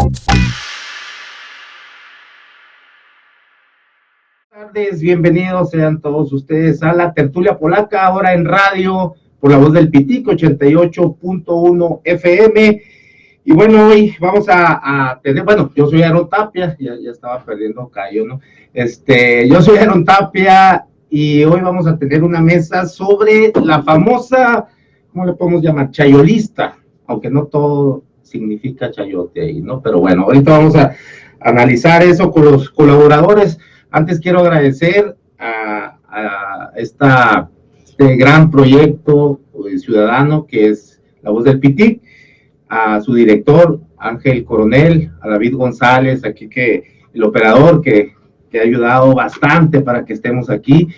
Buenas tardes, bienvenidos sean todos ustedes a la tertulia polaca, ahora en radio, por la voz del Pitic, 88.1 FM. Y bueno, hoy vamos a tener, bueno, yo soy Aaron Tapia, ya estaba perdiendo callo, ¿no? Yo soy Aaron Tapia y hoy vamos a tener una mesa sobre la famosa, ¿cómo le podemos llamar? Chayolista, aunque no todo significa chayote ahí, ¿no? Pero bueno, ahorita vamos a analizar eso con los colaboradores. Antes quiero agradecer a este gran proyecto ciudadano que es La Voz del Pitic, a su director Ángel Coronel, a David González, aquí el operador que ha ayudado bastante para que estemos aquí,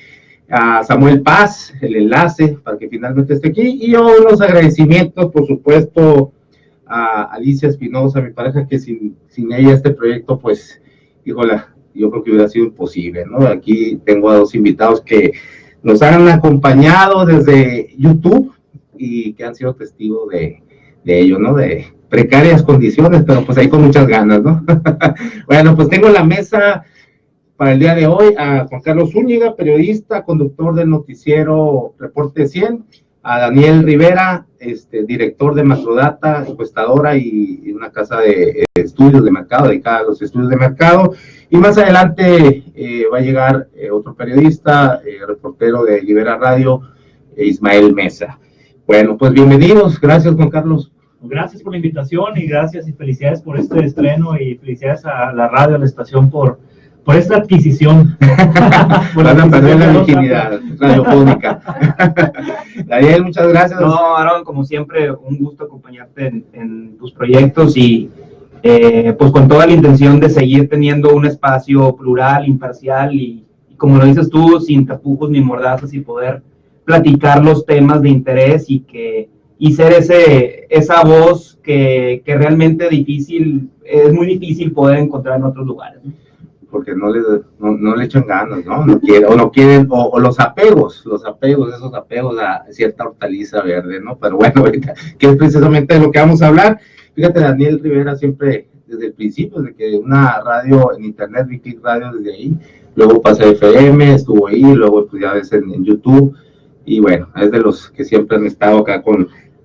a Samuel Paz, el enlace para que finalmente esté aquí, y unos agradecimientos, por supuesto, a Alicia Espinosa, mi pareja, que sin ella este proyecto, pues, híjole, yo creo que hubiera sido imposible, ¿no? Aquí tengo a dos invitados que nos han acompañado desde YouTube y que han sido testigos de ello, ¿no? De precarias condiciones, pero pues ahí con muchas ganas, ¿no? Bueno, pues tengo en la mesa para el día de hoy a Juan Carlos Zúñiga, periodista, conductor del noticiero Reporte 100, a Daniel Rivera, director de Macrodata, encuestadora y una casa de estudios de mercado, dedicada a los estudios de mercado. Y más adelante va a llegar otro periodista, reportero de Libera Radio, Ismael Mesa. Bueno, pues bienvenidos. Gracias, Juan Carlos. Gracias por la invitación y gracias y felicidades por este estreno y felicidades a la radio, a la estación por esta adquisición. Van a perder la virginidad radiofónica. Daniel, muchas gracias. No, Aaron, como siempre, un gusto acompañarte en tus proyectos y pues con toda la intención de seguir teniendo un espacio plural, imparcial y como lo dices tú, sin tapujos ni mordazas y poder platicar los temas de interés y ser esa voz que realmente es muy difícil poder encontrar en otros lugares, ¿no? Porque no le echan ganas, ¿no? No quieren, o los apegos, esos apegos a cierta hortaliza verde, ¿no? Pero bueno, ahorita, que es precisamente de lo que vamos a hablar. Fíjate, Daniel Rivera siempre, desde el principio, desde que una radio en internet, Pitic Radio, desde ahí, luego pasé a FM, estuvo ahí, luego pues ya ves en YouTube, y bueno, es de los que siempre han estado acá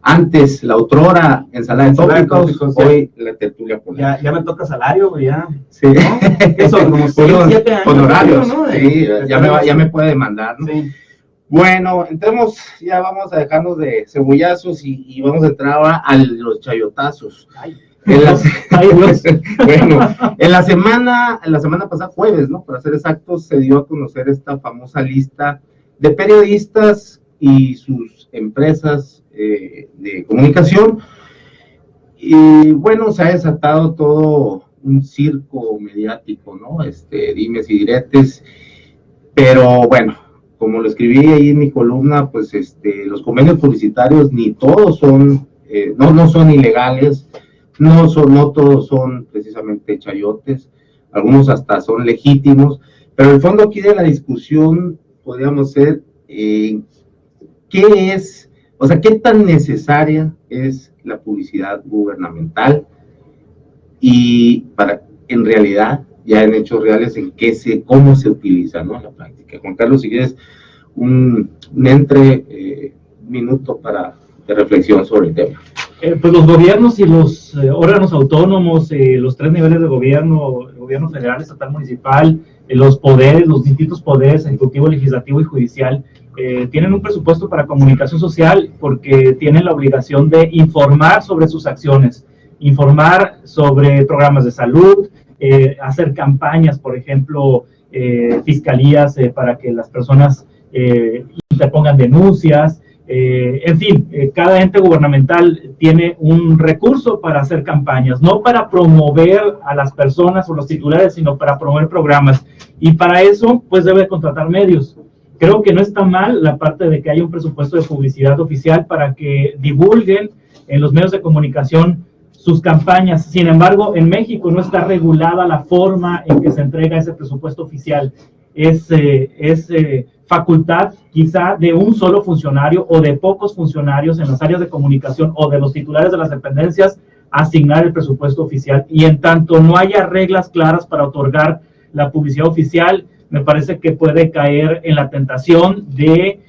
antes la otrora ensalada de tópicos, hoy la tertulia polaca. Ya me toca salario, güey, ya. Sí. ¿No? Eso, como 7 años. Honorarios, ¿no? Sí, ya me puede demandar, ¿no? Sí. Bueno, entremos, ya vamos a dejarnos de cebollazos y vamos a entrar ahora a los chayotazos. Ay. Bueno, en la semana pasada, jueves, ¿no? Para ser exactos, se dio a conocer esta famosa lista de periodistas y sus empresas de comunicación, y bueno, se ha desatado todo un circo mediático, ¿no? Dimes y diretes, pero bueno, como lo escribí ahí en mi columna, pues los convenios publicitarios ni todos son, no son ilegales, no todos son precisamente chayotes, algunos hasta son legítimos, pero el fondo aquí de la discusión podríamos ser ¿qué es? O sea, ¿qué tan necesaria es la publicidad gubernamental? Y en realidad, ya en hechos reales, cómo se utiliza, ¿no? En la práctica. Juan Carlos, si quieres un minuto de reflexión sobre el tema. Pues los gobiernos y los órganos autónomos, los 3 niveles de gobierno, el gobierno federal, estatal, municipal, los poderes, los distintos poderes, ejecutivo, legislativo y judicial, tienen un presupuesto para comunicación social porque tienen la obligación de informar sobre sus acciones, informar sobre programas de salud, hacer campañas, por ejemplo, fiscalías para que las personas interpongan denuncias, en fin, cada ente gubernamental tiene un recurso para hacer campañas, no para promover a las personas o los titulares, sino para promover programas, y para eso pues debe contratar medios. Creo que no está mal la parte de que haya un presupuesto de publicidad oficial para que divulguen en los medios de comunicación sus campañas. Sin embargo, en México no está regulada la forma en que se entrega ese presupuesto oficial. Es facultad quizá de un solo funcionario o de pocos funcionarios en las áreas de comunicación o de los titulares de las dependencias asignar el presupuesto oficial, y en tanto no haya reglas claras para otorgar la publicidad oficial, me parece que puede caer en la tentación de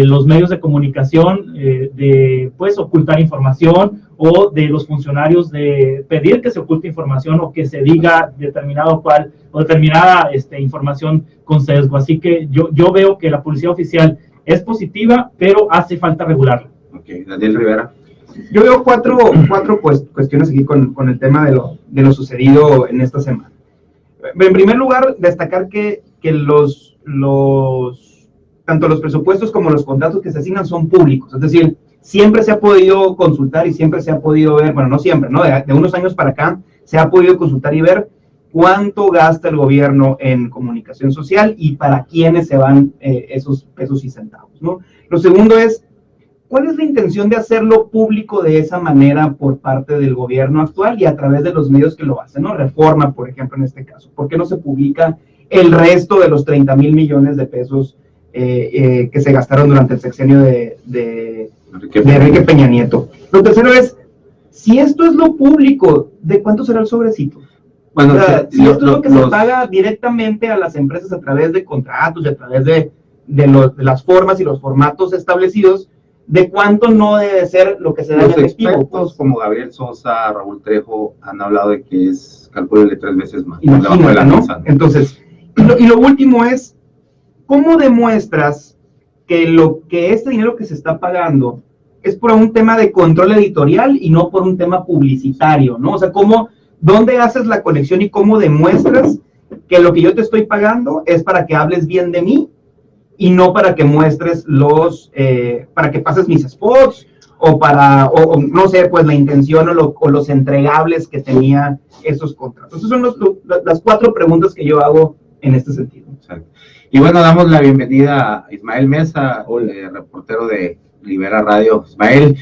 los medios de comunicación de pues ocultar información, o de los funcionarios de pedir que se oculte información o que se diga determinada información con sesgo. Así que yo veo que la publicidad oficial es positiva, pero hace falta regularla. Ok, Daniel Rivera. Yo veo cuatro cuestiones aquí con el tema de lo sucedido en esta semana. En primer lugar, destacar que tanto los presupuestos como los contratos que se asignan son públicos, es decir, siempre se ha podido consultar y siempre se ha podido ver, bueno, no siempre, ¿no? De unos años para acá se ha podido consultar y ver cuánto gasta el gobierno en comunicación social y para quiénes se van esos pesos y centavos, ¿no? Lo segundo es, ¿cuál es la intención de hacerlo público de esa manera por parte del gobierno actual y a través de los medios que lo hacen, ¿no? Reforma, por ejemplo, en este caso. ¿Por qué no se publica el resto de los 30,000 millones de pesos que se gastaron durante el sexenio de Enrique Peña Nieto? Lo tercero es, si esto es lo público, ¿de cuánto será el sobrecito? Bueno, o sea, si esto es lo que se paga directamente a las empresas a través de contratos y a través de las formas y los formatos establecidos, ¿de cuánto no debe ser lo que se da en efectivo? Los expertos como Gabriel Sosa, Raúl Trejo, han hablado de que es, calcúlale 3 veces más. Imagínate, ¿no? Entonces, y lo último es, ¿cómo demuestras que este dinero que se está pagando es por un tema de control editorial y no por un tema publicitario, ¿no? O sea, ¿dónde haces la conexión y cómo demuestras que lo que yo te estoy pagando es para que hables bien de mí y no para que muestres para que pases mis spots o no sé, pues la intención o los entregables que tenía esos contratos? Esas son las 4 preguntas que yo hago en este sentido. Exacto. Y bueno, damos la bienvenida a Ismael Mesa, reportero de Libera Radio. Ismael,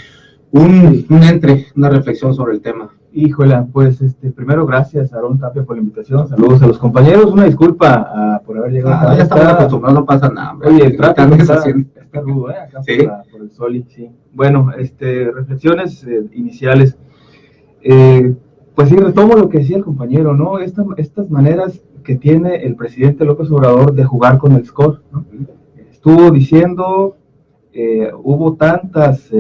una reflexión sobre el tema. Híjola, pues primero gracias a Aarón Tapia por la invitación, saludos a los compañeros, una disculpa por haber llegado. Ya estamos acostumbrados, no pasa nada. Oye, el tráfico está rudo, acá ¿sí? por el sol y sí. Bueno, reflexiones iniciales. Pues sí, retomo lo que decía el compañero, ¿no? Estas maneras que tiene el presidente López Obrador de jugar con el score, ¿no? Estuvo diciendo, hubo tantas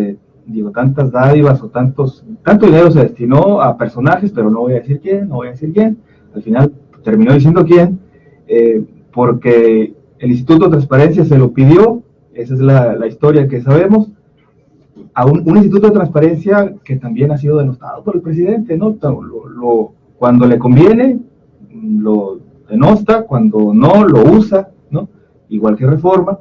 dádivas o tanto dinero se destinó a personajes, pero no voy a decir quién, al final terminó diciendo quién, porque el Instituto de Transparencia se lo pidió, esa es la historia que sabemos, a un Instituto de Transparencia que también ha sido denostado por el presidente, ¿no? Cuando le conviene, lo denosta, cuando no, lo usa, ¿no? Igual que Reforma.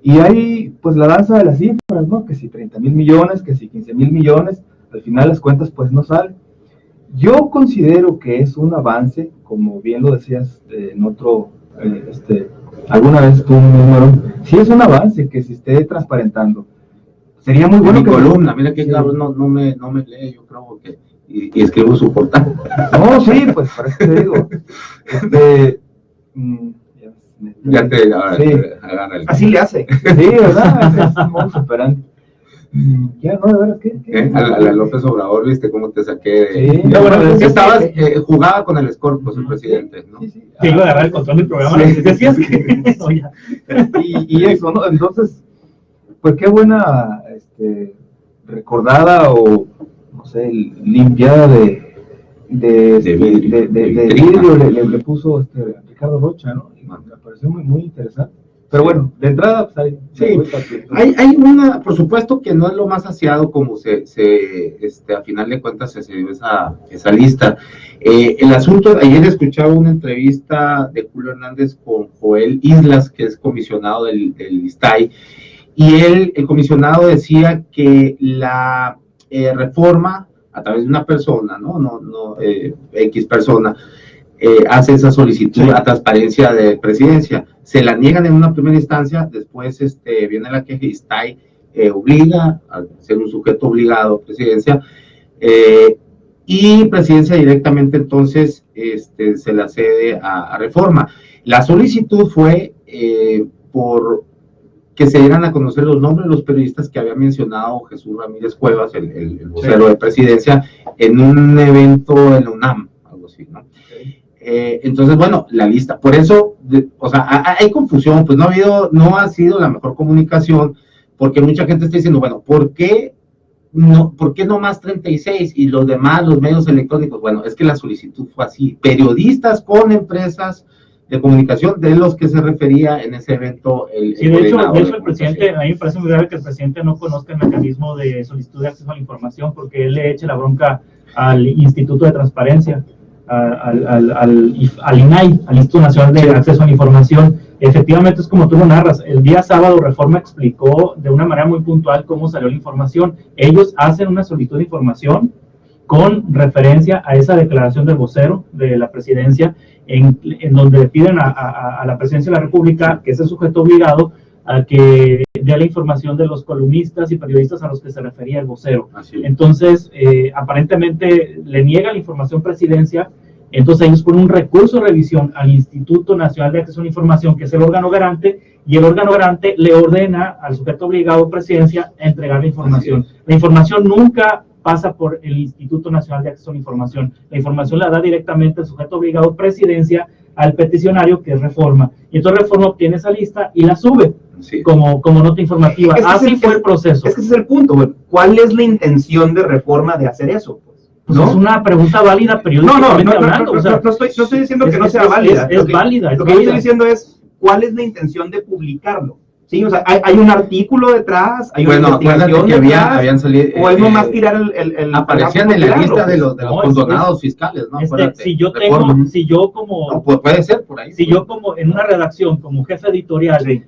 Y hay, pues, la danza de las cifras, ¿no? Que si 30,000 millones, que si 15,000 millones, al final las cuentas, pues, no salen. Yo considero que es un avance, como bien lo decías en otro, alguna vez tú mismo, sí es un avance que se esté transparentando. Sería muy bueno mi columna, mira que cabrón, no me lee, yo creo que, y escribo su portal. No, sí, pues, para eso te digo. Ya te agarra así le hace. Sí, ¿verdad? Es un modo superante. Ya, no, de veras, ¿qué? A la López Obrador, ¿viste cómo te saqué? Sí, no, bueno, estabas, jugaba con el score, pues, el presidente, ¿no? Sí. Que iba a agarrar el control del programa, decías que... No, ya. Y eso, ¿no? Entonces, pues qué buena recordada o, no sé, limpiada de vidrio le puso Ricardo Rocha, ¿no? Me pareció muy, muy interesante. Pero bueno, de entrada, pues hay una, por supuesto que no es lo más aseado como a final de cuentas se dio esa lista. El asunto, ayer escuchaba una entrevista de Julio Hernández con Joel Islas, que es comisionado del ISTAI, y el comisionado decía que la reforma, a través de una persona, no X persona, hace esa solicitud a transparencia de presidencia. Se la niegan en una primera instancia, después viene la queja y ISTAI obliga a ser un sujeto obligado a presidencia, y presidencia directamente entonces se la cede a Reforma. La solicitud fue por que se dieran a conocer los nombres de los periodistas que había mencionado Jesús Ramírez Cuevas, el vocero de presidencia, en un evento en la UNAM, algo así, ¿no? Entonces, bueno, la lista, por eso, o sea, hay confusión, pues no ha sido la mejor comunicación, porque mucha gente está diciendo, bueno, ¿por qué no más 36 y los demás, los medios electrónicos? Bueno, es que la solicitud fue así, periodistas con empresas de comunicación de los que se refería en ese evento sí, de hecho el presidente, a mí me parece muy grave que el presidente no conozca el mecanismo de solicitud de acceso a la información, porque él le eche la bronca al Instituto de Transparencia, al INAI, al Instituto Nacional de Acceso a la Información. Efectivamente es como tú lo narras, el día sábado Reforma explicó de una manera muy puntual cómo salió la información. Ellos hacen una solicitud de información con referencia a esa declaración del vocero de la presidencia, en donde le piden a la presidencia de la República, que es el sujeto obligado, a que dé la información de los columnistas y periodistas a los que se refería el vocero. Entonces, aparentemente le niega la información presidencia, entonces ellos ponen un recurso de revisión al Instituto Nacional de Acceso a la Información, que es el órgano garante, y el órgano garante le ordena al sujeto obligado presidencia entregar la información. La información nunca pasa por el Instituto Nacional de Acceso a la Información. La información la da directamente el sujeto obligado presidencia al peticionario, que es Reforma. Y entonces Reforma obtiene esa lista y la sube como nota informativa. Así fue el proceso. Es que ese es el punto. ¿Cuál es la intención de Reforma de hacer eso? Pues ¿no? Es una pregunta válida periodísticamente hablando. No estoy diciendo que no sea válida. Es válida. Lo que yo estoy diciendo es, ¿cuál es la intención de publicarlo? Sí, o sea, hay un artículo detrás, hay una investigación que habían salido, o es nomás tirar el aparecían en la lista de los condonados fiscales, ¿no? Si yo como no, puede ser por ahí. Si yo como en una redacción, como jefe editorial,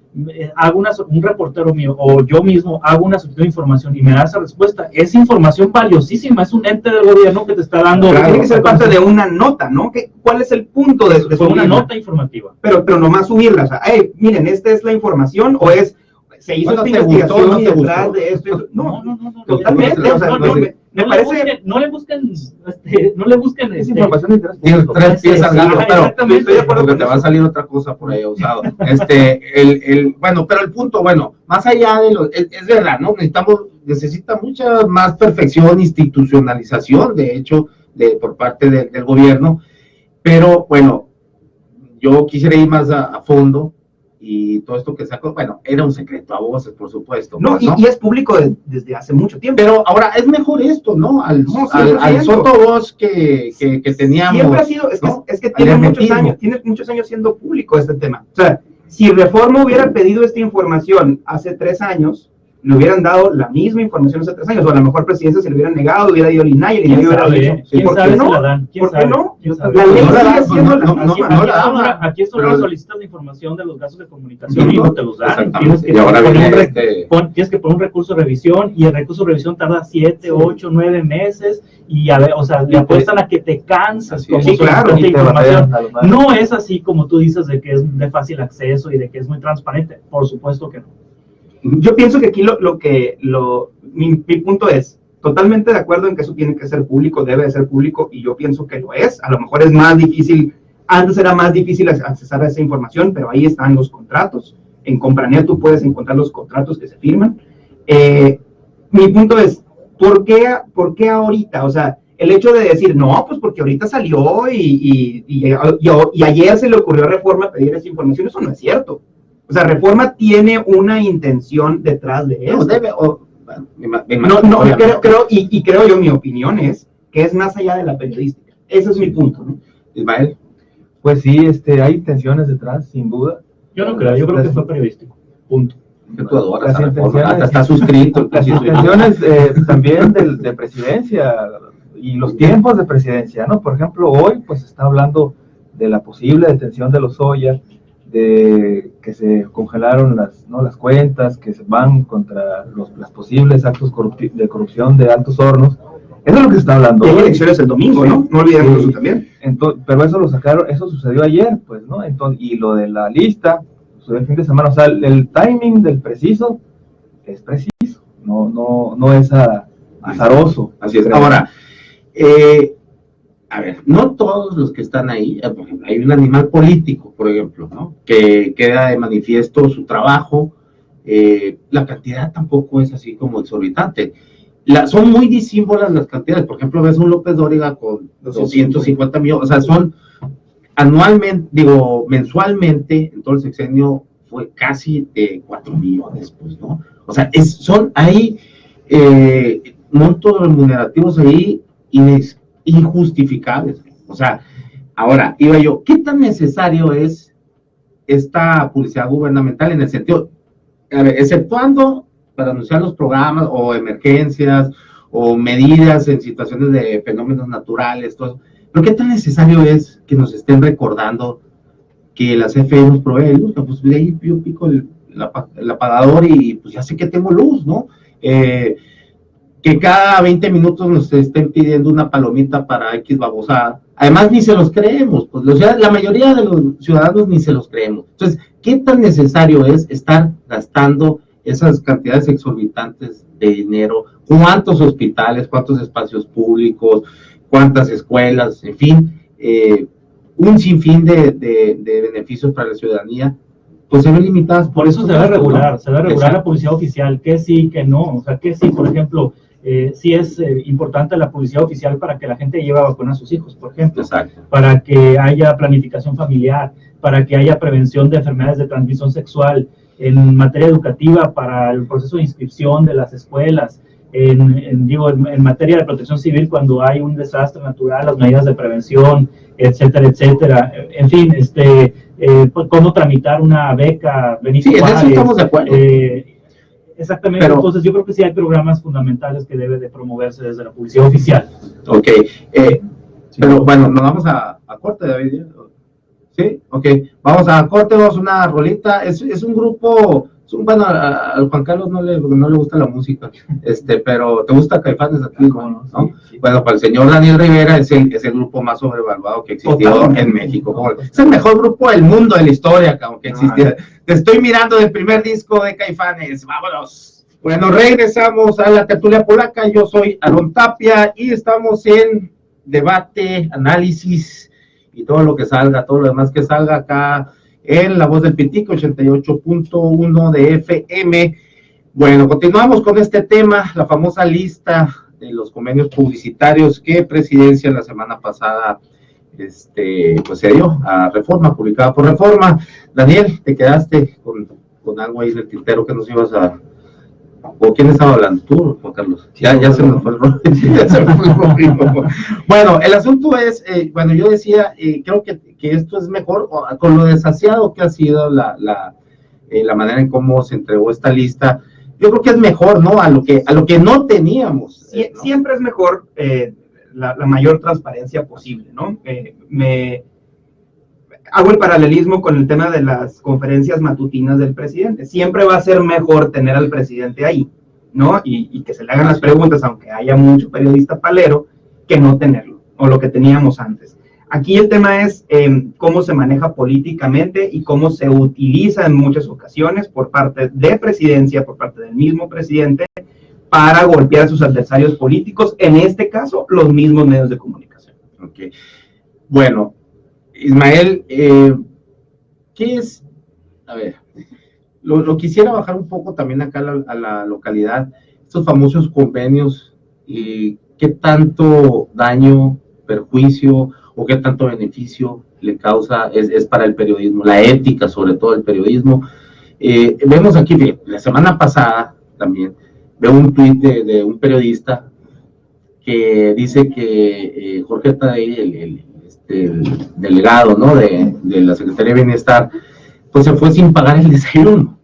hago un reportero mío, o yo mismo hago una solicitud de información y me da esa respuesta, es información valiosísima, es un ente del gobierno que te está dando. Claro, tiene que ser parte de una nota, ¿no? ¿Cuál es el punto de subirla? Una nota informativa. Pero nomás subirla, o sea, miren, esta es la información, se hizo esta investigación y detrás de esto. No, totalmente. O sea, me parece. No le busquen. Es información interesante. Tienes 3 pies al gato, pero estoy de acuerdo porque te va a salir otra cosa por ahí usado. Bueno, pero el punto, más allá de es verdad, ¿no? Necesita mucha más perfección, institucionalización, de hecho, por parte del gobierno. Pero, bueno, yo quisiera ir más a fondo. Y todo esto que sacó, era un secreto a voces, por supuesto. ¿No? Y es público desde hace mucho tiempo. Pero ahora es mejor esto, ¿no? Al sotovoz que teníamos. Siempre ha sido, es que tiene muchos años siendo público este tema. O sea, si Reforma hubiera pedido esta información hace 3 años, le hubieran dado la misma información hace 3 años, o a lo mejor presidencia se le hubiera negado, hubiera ido al INAI, y hubiera dicho, ¿por qué no? ¿Por qué no? La ley sigue siendo la aquí son las solicitas de información de los gastos de comunicación y no te los dan. Tienes que poner un recurso de revisión, y el recurso de revisión tarda 7, 8, 9 meses, y le apuestan a que te cansas como solicitante de información. No es así como tú dices, de que es de fácil acceso y de que es muy transparente. Por supuesto que no. Yo pienso que aquí mi punto es, totalmente de acuerdo en que eso tiene que ser público, debe de ser público, y yo pienso que lo es. A lo mejor es más difícil, antes era más difícil accesar a esa información, pero ahí están los contratos. En Compranet tú puedes encontrar los contratos que se firman. Mi punto es, ¿por qué ahorita? O sea, el hecho de decir, no, pues porque ahorita salió y ayer se le ocurrió a Reforma pedir esa información, eso no es cierto. O sea, Reforma tiene una intención detrás de eso. Creo yo, mi opinión es que es más allá de la periodística. Ese es mi punto, ¿no? Ismael. Pues sí, hay intenciones detrás, sin duda. Yo no creo, yo creo que fue periodístico. Punto. Tú adoras hasta está suscrito. Las intenciones también de presidencia y los tiempos de presidencia, ¿no? Por ejemplo, hoy pues está hablando de la posible detención de Lozoya, de que se congelaron las cuentas, que se van contra los posibles actos de corrupción de Altos Hornos. Eso es lo que se está hablando. Y hay elecciones el domingo, ¿no? No olvidemos eso también. Pero eso lo sacaron, eso sucedió ayer, pues, ¿no? Y lo de la lista, sucedió el fin de semana. O sea, el timing del preciso es preciso, no es azaroso. Así es. Ahora, a ver, no todos los que están ahí, por ejemplo, hay un animal político, por ejemplo, ¿no? Que queda de manifiesto su trabajo, la cantidad tampoco es así como exorbitante. Son muy disímbolas las cantidades. Por ejemplo, ves un López Dóriga con 250 millones, o sea, son anualmente, mensualmente, en todo el sexenio fue casi 4 millones, pues, ¿no? O sea, hay montos remunerativos ahí injustificables. O sea, ahora, iba yo, ¿qué tan necesario es esta publicidad gubernamental en el sentido, exceptuando para anunciar los programas o emergencias o medidas en situaciones de fenómenos naturales, todo eso? ¿Pero qué tan necesario es que nos estén recordando que la CFE nos provee luz? Pues de ahí yo pico el apagador y pues ya sé que tengo luz, ¿no? Que cada 20 minutos nos estén pidiendo una palomita para X babosada. Además, ni se los creemos, pues la mayoría de los ciudadanos ni se los creemos. Entonces, ¿qué tan necesario es estar gastando esas cantidades exorbitantes de dinero? ¿Cuántos hospitales, cuántos espacios públicos, cuántas escuelas, en fin, un sinfín de beneficios para la ciudadanía, pues se ven limitadas? Por eso se debe regular la publicidad oficial, que sí, que no, o sea, que sí, por ejemplo, sí es importante la publicidad oficial para que la gente lleve a vacunar a sus hijos, por ejemplo. Exacto. Para que haya planificación familiar, para que haya prevención de enfermedades de transmisión sexual, en materia educativa, para el proceso de inscripción de las escuelas, en materia de protección civil cuando hay un desastre natural, las medidas de prevención, etcétera, etcétera. En fin, cómo tramitar una beca, Benito Juárez. Sí, en eso estamos de acuerdo. Exactamente, pero, entonces yo creo que sí hay programas fundamentales que deben de promoverse desde la publicidad oficial. Ok, pero bueno, nos vamos a corte, David. Sí, ok, vamos a corte, vamos a una rolita. Es un grupo, bueno, al Juan Carlos no le gusta la música, pero ¿te gusta Caifanes a ti? ¿No? Sí. Bueno, para el señor Daniel Rivera es el grupo más sobrevaluado que existió en México. Es el mejor grupo del mundo, de la historia, que existía. Te estoy mirando del primer disco de Caifanes, vámonos. Bueno, regresamos a la tertulia polaca. Yo soy Aarón Tapia y estamos en debate, análisis y todo lo que salga, todo lo demás que salga acá en La Voz del Pitico, 88.1 de FM. Bueno, continuamos con este tema, la famosa lista de los convenios publicitarios que Presidencia la semana pasada pues se dio a Reforma, publicada por Reforma. Daniel, te quedaste con algo ahí en el tintero que nos ibas a... ¿O quién estaba hablando? ¿Tú, Juan Carlos? Ya se nos fue el rollo. Bueno, el asunto es, bueno, yo decía, creo que esto es mejor, con lo desasiado que ha sido la manera en cómo se entregó esta lista. Yo creo que es mejor, ¿no? A lo que no teníamos. ¿no? Siempre es mejor la mayor transparencia posible, ¿no? Hago el paralelismo con el tema de las conferencias matutinas del presidente. Siempre va a ser mejor tener al presidente ahí, ¿no? Y que se le hagan las preguntas, aunque haya mucho periodista palero, que no tenerlo, o lo que teníamos antes. Aquí el tema es cómo se maneja políticamente y cómo se utiliza en muchas ocasiones por parte de Presidencia, por parte del mismo presidente, para golpear a sus adversarios políticos, en este caso, los mismos medios de comunicación. Ok. Bueno, Ismael, ¿qué es? A ver, lo quisiera bajar un poco también acá a la localidad, estos famosos convenios, ¿qué tanto daño, perjuicio o qué tanto beneficio le causa es para el periodismo, la ética sobre todo el periodismo? Vemos aquí, la semana pasada también, veo un tuit de un periodista que dice que Jorge Tadei, el delegado, ¿no? de la Secretaría de Bienestar, pues se fue sin pagar el desayuno.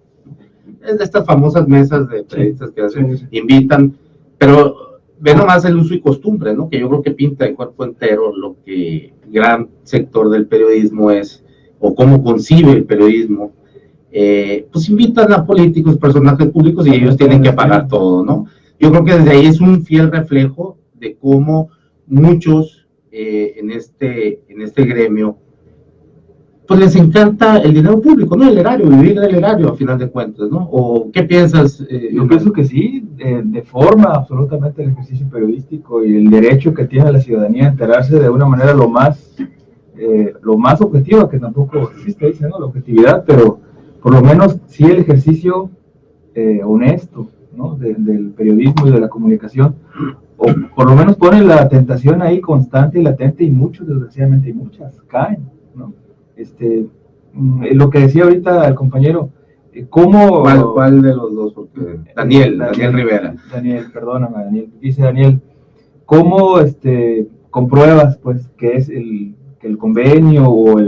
Es de estas famosas mesas de periodistas que invitan, pero ve nomás el uso y costumbre, ¿no? Que yo creo que pinta el cuerpo entero lo que gran sector del periodismo es, o cómo concibe el periodismo. Pues invitan a políticos, personajes públicos, y ellos tienen que pagar todo, ¿no? Yo creo que desde ahí es un fiel reflejo de cómo muchos en este gremio, pues les encanta el dinero público, ¿no? El erario, vivir del erario a final de cuentas, ¿no? ¿O qué piensas? Yo pienso que sí, deforma absolutamente el ejercicio periodístico y el derecho que tiene la ciudadanía a enterarse de una manera lo más objetiva, que tampoco existe, dice, ¿no? La objetividad, pero por lo menos sí el ejercicio honesto, ¿no? Del periodismo y de la comunicación, o por lo menos pone la tentación ahí constante y latente, y muchos, desgraciadamente, y muchas caen, ¿no? Lo que decía ahorita el compañero, ¿cómo? ¿Cuál de los dos? Porque Daniel Rivera. Daniel, perdóname, Daniel. Dice Daniel, ¿cómo compruebas, pues, que es que el convenio o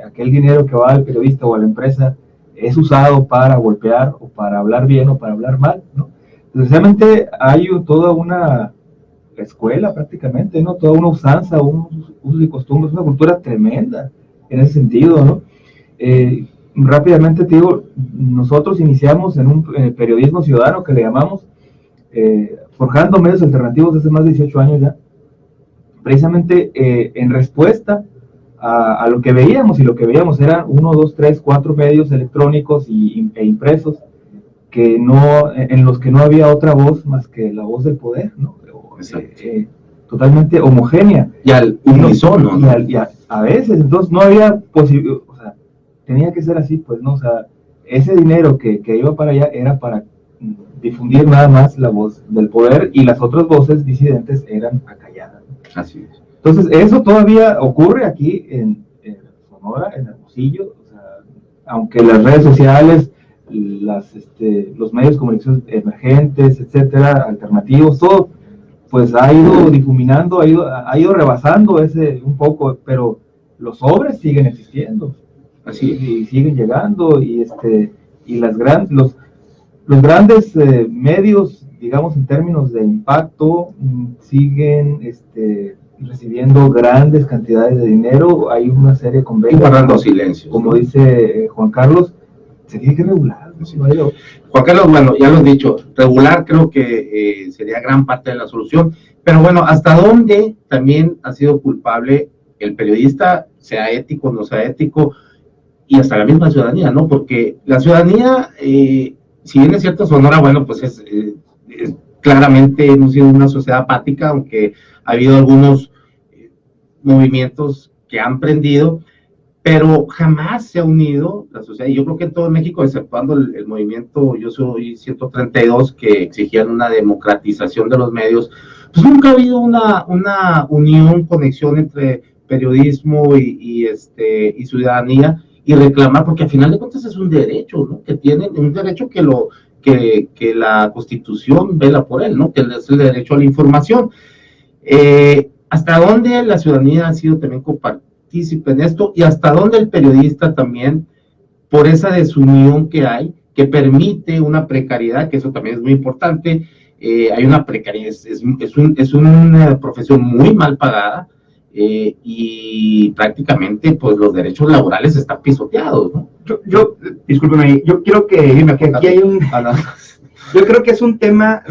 aquel dinero que va al periodista o a la empresa es usado para golpear o para hablar bien o para hablar mal, ¿no? Desgraciadamente hay toda una escuela prácticamente, ¿no? Toda una usanza, unos usos y costumbres, una cultura tremenda en ese sentido, ¿no? Rápidamente te digo, nosotros iniciamos en un periodismo ciudadano que le llamamos, forjando medios alternativos desde más de 18 años ya, precisamente en respuesta a lo que veíamos, y lo que veíamos eran 1, 2, 3, 4 medios electrónicos e impresos en los que no había otra voz más que la voz del poder, ¿no? Totalmente homogénea. Y al unísono, ¿no? Y a veces, entonces no había posibilidad, o sea, tenía que ser así, pues, ¿no? O sea, ese dinero que iba para allá era para difundir nada más la voz del poder, y las otras voces disidentes eran acalladas, ¿no? Así es. Entonces, eso todavía ocurre aquí en Sonora, en Hermosillo, o sea, aunque las redes sociales, los medios de comunicación emergentes, etcétera, alternativos, todo, pues ha ido difuminando, ha ido rebasando un poco, pero los sobres siguen existiendo. Así es. Y siguen llegando, y los grandes medios, digamos, en términos de impacto, siguen recibiendo grandes cantidades de dinero. Hay una serie de convenios. Y guardando silencio. Como dice Juan Carlos, se tiene que regular, ¿no? Juan Carlos, bueno, ya lo he dicho, regular creo que sería gran parte de la solución, pero bueno, ¿hasta dónde también ha sido culpable el periodista, sea ético o no sea ético, y hasta la misma ciudadanía, ¿no? Porque la ciudadanía, si bien es cierto, Sonora, bueno, pues es claramente hemos sido una sociedad apática, aunque ha habido algunos movimientos que han prendido, pero jamás se ha unido la sociedad. Y yo creo que en todo México, exceptuando el movimiento Yo Soy 132, que exigían una democratización de los medios, pues nunca ha habido una unión, conexión entre periodismo y ciudadanía, y reclamar, porque al final de cuentas es un derecho, ¿no? Que tienen, un derecho que la Constitución vela por él, ¿no? Que es el derecho a la información. ¿Hasta dónde la ciudadanía ha sido también partícipe en esto? Y hasta dónde el periodista también, por esa desunión que hay, que permite una precariedad, que eso también es muy importante. Hay una precariedad, es una profesión muy mal pagada, y prácticamente pues los derechos laborales están pisoteados, ¿no? Discúlpeme, yo quiero que aquí hay yo creo que es un tema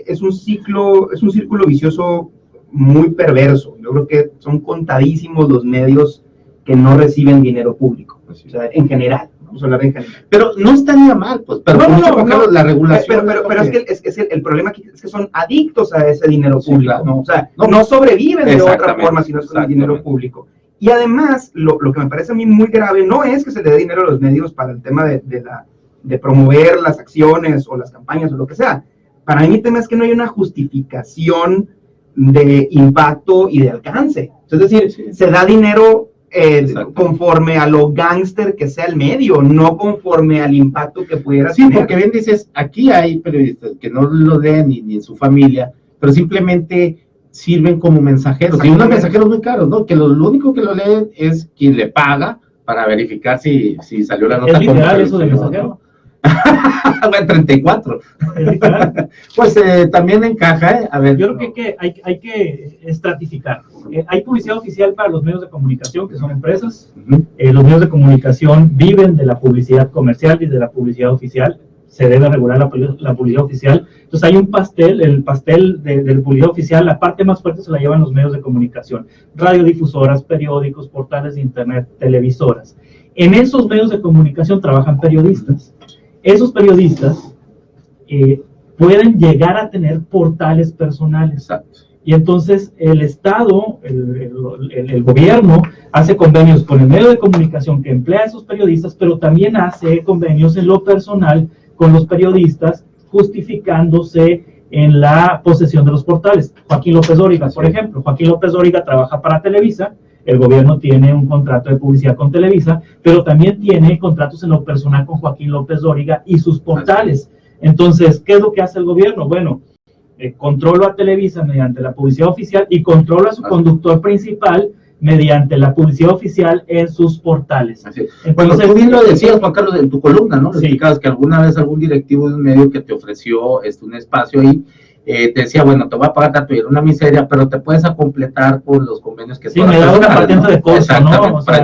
es un círculo vicioso muy perverso. Yo creo que son contadísimos los medios que no reciben dinero público, o sea, en general. Vamos a hablar en general. Pero no estaría mal, pues. Pero no, la regulación. Pero es que el problema aquí es que son adictos a ese dinero público, sí, claro. ¿No? O sea, no sobreviven de otra forma si no es con el dinero público. Y además, lo que me parece a mí muy grave no es que se le dé dinero a los medios para el tema de promover las acciones o las campañas o lo que sea. Para mí el tema es que no hay una justificación de impacto y de alcance. Es decir, se da dinero conforme a lo gángster que sea el medio, no conforme al impacto que pudiera tener. Sí, porque bien dices, aquí hay periodistas que no lo leen ni en su familia, pero simplemente sirven como mensajeros, y unos mensajeros muy caros, ¿no? Que lo único que lo leen es quien le paga para verificar si salió la nota. ¿Es literal eso de mensajero? ¿No? Bueno, 34. Pues también encaja, A ver. Yo creo que hay que estratificar. Hay publicidad oficial para los medios de comunicación, que son empresas. Los medios de comunicación viven de la publicidad comercial y de la publicidad oficial. Se debe regular la publicidad oficial. Entonces hay un pastel, el pastel de la publicidad oficial, la parte más fuerte se la llevan los medios de comunicación. Radiodifusoras, periódicos, portales de internet, televisoras. En esos medios de comunicación trabajan periodistas. Esos periodistas pueden llegar a tener portales personales. Exacto. Y entonces el Estado, el gobierno, hace convenios con el medio de comunicación que emplea a esos periodistas, pero también hace convenios en lo personal con los periodistas, justificándose en la posesión de los portales. Joaquín López Dóriga, por ejemplo. Joaquín López Dóriga trabaja para Televisa, el gobierno tiene un contrato de publicidad con Televisa, pero también tiene contratos en lo personal con Joaquín López Dóriga y sus portales. Entonces, ¿qué es lo que hace el gobierno? Bueno, controla a Televisa mediante la publicidad oficial y controla a su conductor principal mediante la publicidad oficial en sus portales. Entonces, bueno, tú bien lo decías, Juan Carlos, en tu columna, ¿no? Sí. Explicabas que alguna vez algún directivo de un medio que te ofreció un espacio ahí, te decía, bueno, te voy a pagar tanto, y era una miseria, pero te puedes a completar con los convenios que sí, me daba una patente, ¿no?, de costo, ¿no? O sea,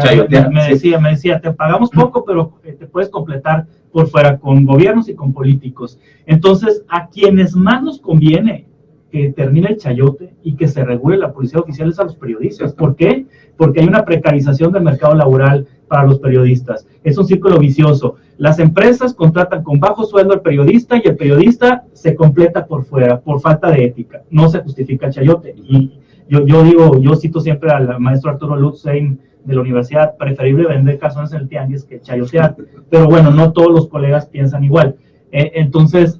me decía, te pagamos poco, pero te puedes completar por fuera con gobiernos y con políticos. Entonces, a quienes más nos conviene que termine el chayote y que se regule la publicidad oficial es a los periodistas. ¿Por qué? Porque hay una precarización del mercado laboral para los periodistas. Es un círculo vicioso. Las empresas contratan con bajo sueldo al periodista y el periodista se completa por fuera, por falta de ética. No se justifica el chayote. Y yo cito siempre al maestro Arturo Lutzheim de la universidad, preferible vender calzones en el tianguis que chayotear. Pero bueno, no todos los colegas piensan igual. Entonces,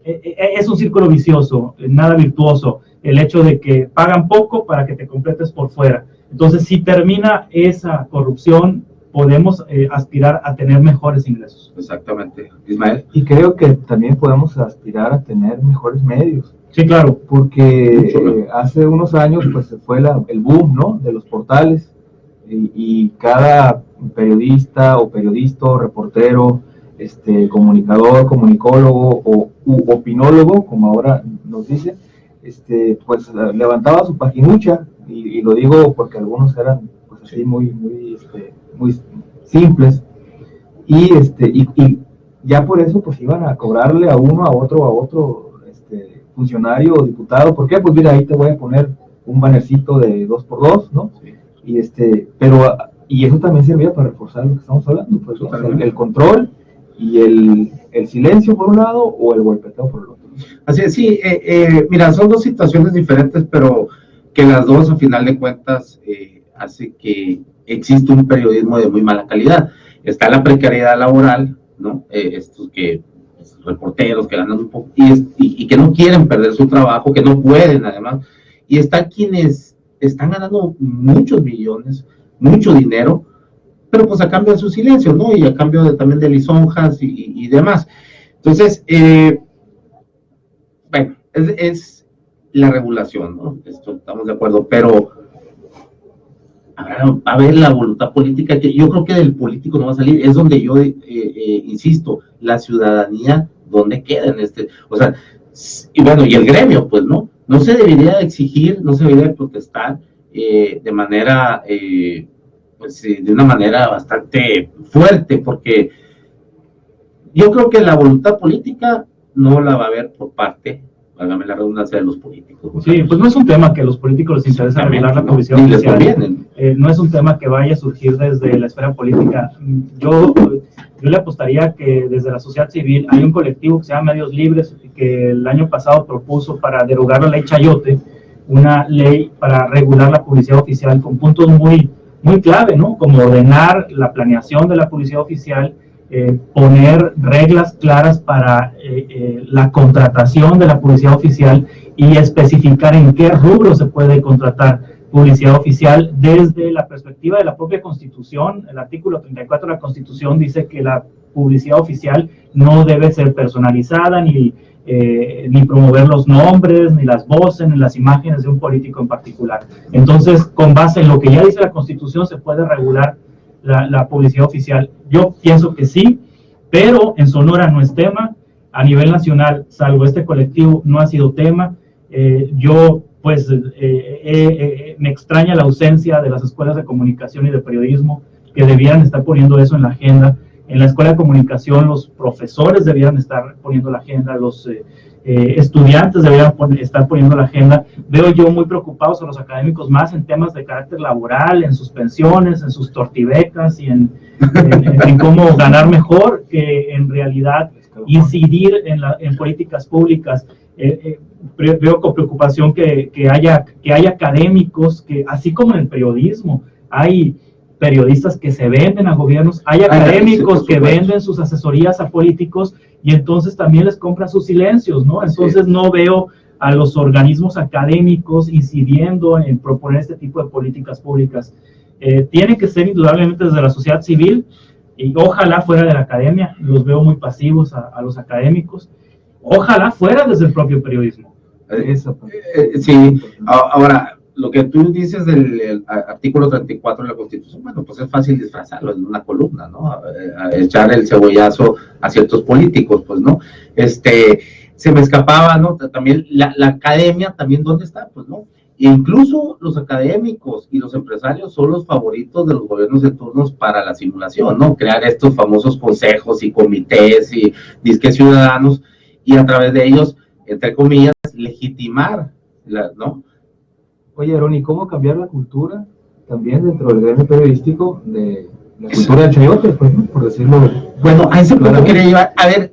es un círculo vicioso, nada virtuoso, el hecho de que pagan poco para que te completes por fuera. Entonces, si termina esa corrupción, podemos aspirar a tener mejores ingresos. Exactamente. Ismael. Y creo que también podemos aspirar a tener mejores medios. Sí, claro. Porque hace unos años pues fue el boom, ¿no?, de los portales, y cada periodista o periodista o reportero, comunicador, comunicólogo o opinólogo, como ahora nos dicen, pues levantaba su paginucha, y lo digo porque algunos eran pues así muy simples, y ya por eso pues iban a cobrarle a uno, a otro funcionario o diputado. ¿Por qué? Pues mira, ahí te voy a poner un bannercito de 2x2, ¿no? Sí. Y eso también servía para reforzar lo que estamos hablando, pues, el control y el silencio por un lado o el golpeteo por el otro. Así es, sí, mira, son dos situaciones diferentes, pero que las dos, a final de cuentas, hace que existe un periodismo de muy mala calidad. Está la precariedad laboral, ¿no? Estos reporteros que ganan un poco y que no quieren perder su trabajo, que no pueden además, y están quienes están ganando muchos millones, mucho dinero, pero pues a cambio de su silencio, ¿no? Y a cambio también de lisonjas y demás. Entonces, bueno, es la regulación, ¿no? Esto estamos de acuerdo, pero va a haber la voluntad política, que yo creo que del político no va a salir, es donde yo insisto, la ciudadanía, ¿dónde queda en o sea, y bueno, y el gremio, pues, ¿no? No se debería exigir, no se debería protestar de manera, pues, de una manera bastante fuerte, porque yo creo que la voluntad política no la va a haber por parte, válgame la redundancia, de los políticos. Sí, pues no es un tema que a los políticos les interesa regular la publicidad oficial. No es un tema que vaya a surgir desde la esfera política. Yo le apostaría que desde la sociedad civil hay un colectivo que se llama Medios Libres, que el año pasado propuso para derogar la ley Chayote, una ley para regular la publicidad oficial con puntos muy clave, ¿no? Como ordenar la planeación de la publicidad oficial, poner reglas claras para la contratación de la publicidad oficial y especificar en qué rubro se puede contratar publicidad oficial desde la perspectiva de la propia Constitución. El artículo 34 de la Constitución dice que la publicidad oficial no debe ser personalizada, ni promover los nombres, ni las voces, ni las imágenes de un político en particular. Entonces, con base en lo que ya dice la Constitución, se puede regular la publicidad oficial. Yo pienso que sí, pero en Sonora no es tema. A nivel nacional, salvo este colectivo, no ha sido tema. Me extraña la ausencia de las escuelas de comunicación y de periodismo, que debieran estar poniendo eso en la agenda. En la escuela de comunicación, los profesores debieran estar poniendo la agenda, los estudiantes deberían estar poniendo la agenda. Veo yo muy preocupados a los académicos más en temas de carácter laboral, en sus pensiones, en sus tortibecas y en cómo ganar mejor, que en realidad incidir en políticas públicas. Veo con preocupación que haya académicos que, así como en el periodismo, hay periodistas que se venden a gobiernos, hay académicos que venden sus asesorías a políticos y entonces también les compran sus silencios, ¿no? Entonces no veo a los organismos académicos incidiendo en proponer este tipo de políticas públicas. Tiene que ser indudablemente desde la sociedad civil y ojalá fuera de la academia, los veo muy pasivos a los académicos, ojalá fuera desde el propio periodismo. Sí, ahora, lo que tú dices del artículo 34 de la Constitución, bueno, pues es fácil disfrazarlo en una columna, ¿no? A echar el cebollazo a ciertos políticos, pues, ¿no? Se me escapaba, ¿no? También la academia, también, ¿dónde está? Pues, ¿no? E incluso los académicos y los empresarios son los favoritos de los gobiernos de turnos para la simulación, ¿no? Crear estos famosos consejos y comités y disques ciudadanos y a través de ellos, entre comillas, legitimar, ¿no? Oye, Aaron, ¿y cómo cambiar la cultura también dentro del gremio periodístico de la cultura del chayote, pues, ¿no? Por decirlo? Bueno, a ese punto quería llevar. A ver,